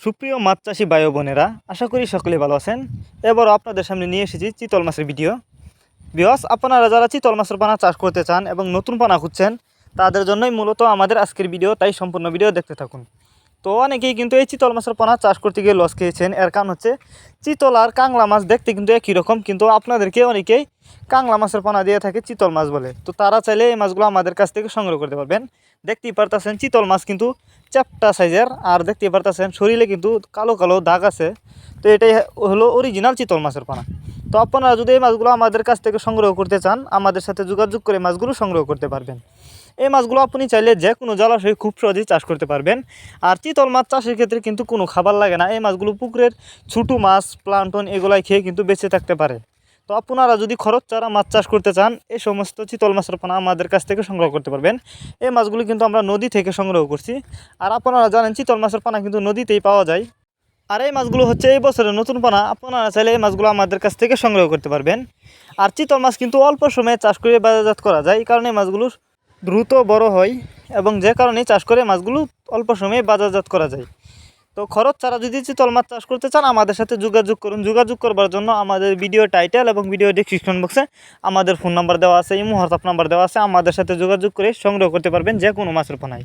সুপ্রিয় মাছ চাষি ভাই ও বোনেরা, আশা করি সকলে ভালো আছেন। এবারও আপনাদের সামনে নিয়ে এসেছি চিতল মাছের ভিডিও। বিকজ আপনারা যারা চিতল মাছের পোনা চাষ করতে চান এবং নতুন পোনা খুঁজছেন, তাদের জন্যই মূলত আমাদের আজকের ভিডিও, তাই সম্পূর্ণ ভিডিও দেখতে থাকুন। তো অনেকেই কিন্তু এই চিতল মাছের পোনা চাষ করতে গিয়ে লস খেয়েছেন। এর কারণ হচ্ছে চিতল আর কাংলা মাছ দেখতে কিন্তু একই রকম, কিন্তু আপনাদেরকে অনেকেই কাংলা মাছের পোনা দিয়ে থাকে চিতল মাছ বলে। তো তারা চাইলে এই মাছগুলো আমাদের কাছ থেকে সংগ্রহ করতে পারবেন। দেখতেই পারতেছেন চিতল মাছ কিন্তু চ্যাপ্টা সাইজের, আর দেখতেই পারতেছেন শরীরে কিন্তু কালো কালো দাগ আছে। তো এটাই হলো অরিজিনাল চিতল মাছের পোনা। তো আপনারা যদি এই মাছগুলো আমাদের কাছ থেকে সংগ্রহ করতে চান, আমাদের সাথে যোগাযোগ করে মাছগুলো সংগ্রহ করতে পারবেন। এই মাছগুলো আপনি চাইলে যে কোনো জলাশয়ে খুব সহজেই চাষ করতে পারবেন। আর চিতল মাছ চাষের ক্ষেত্রে কিন্তু কোনো খাবার লাগে না। এই মাছগুলো পুকুরের ছোটো মাছ, প্লান্টন এগুলাই খেয়ে কিন্তু বেঁচে থাকতে পারে। তো আপনারা যদি খরচ ছাড়া মাছ চাষ করতে চান, এই সমস্ত চিতল মাছের পোনা আমাদের কাছ থেকে সংগ্রহ করতে পারবেন। এই মাছগুলো কিন্তু আমরা নদী থেকে সংগ্রহ করছি। আর আপনারা জানেন চিতল মাছের পোনা কিন্তু নদীতেই পাওয়া যায়। আর এই মাছগুলো হচ্ছে এই বছরের নতুন পোনা। আপনারা চাইলে এই মাছগুলো আমাদের কাছ থেকে সংগ্রহ করতে পারবেন। আর চিতল মাছ কিন্তু অল্প সময়ে চাষ করে বাজারজাত করা যায়, এই কারণে মাছগুলো দ্রুত বড় হয় এবং যে কারণে চাষ করে মাছগুলো অল্প সময়ে বাজারজাত করা যায়। তো খরচ ছাড়া যদি চিতল মাছ চাষ করতে চান, আমাদের সাথে যোগাযোগ করুন। যোগাযোগ করবার জন্য আমাদের ভিডিও টাইটেল এবং ভিডিও ডেসক্রিপশন বক্সে আমাদের ফোন নাম্বার দেওয়া আছে, ইমো হোয়াটসঅ্যাপ নাম্বার দেওয়া আছে। আমাদের সাথে যোগাযোগ করে সংগ্রহ করতে পারবেন যে কোনো মাছের পোনায়।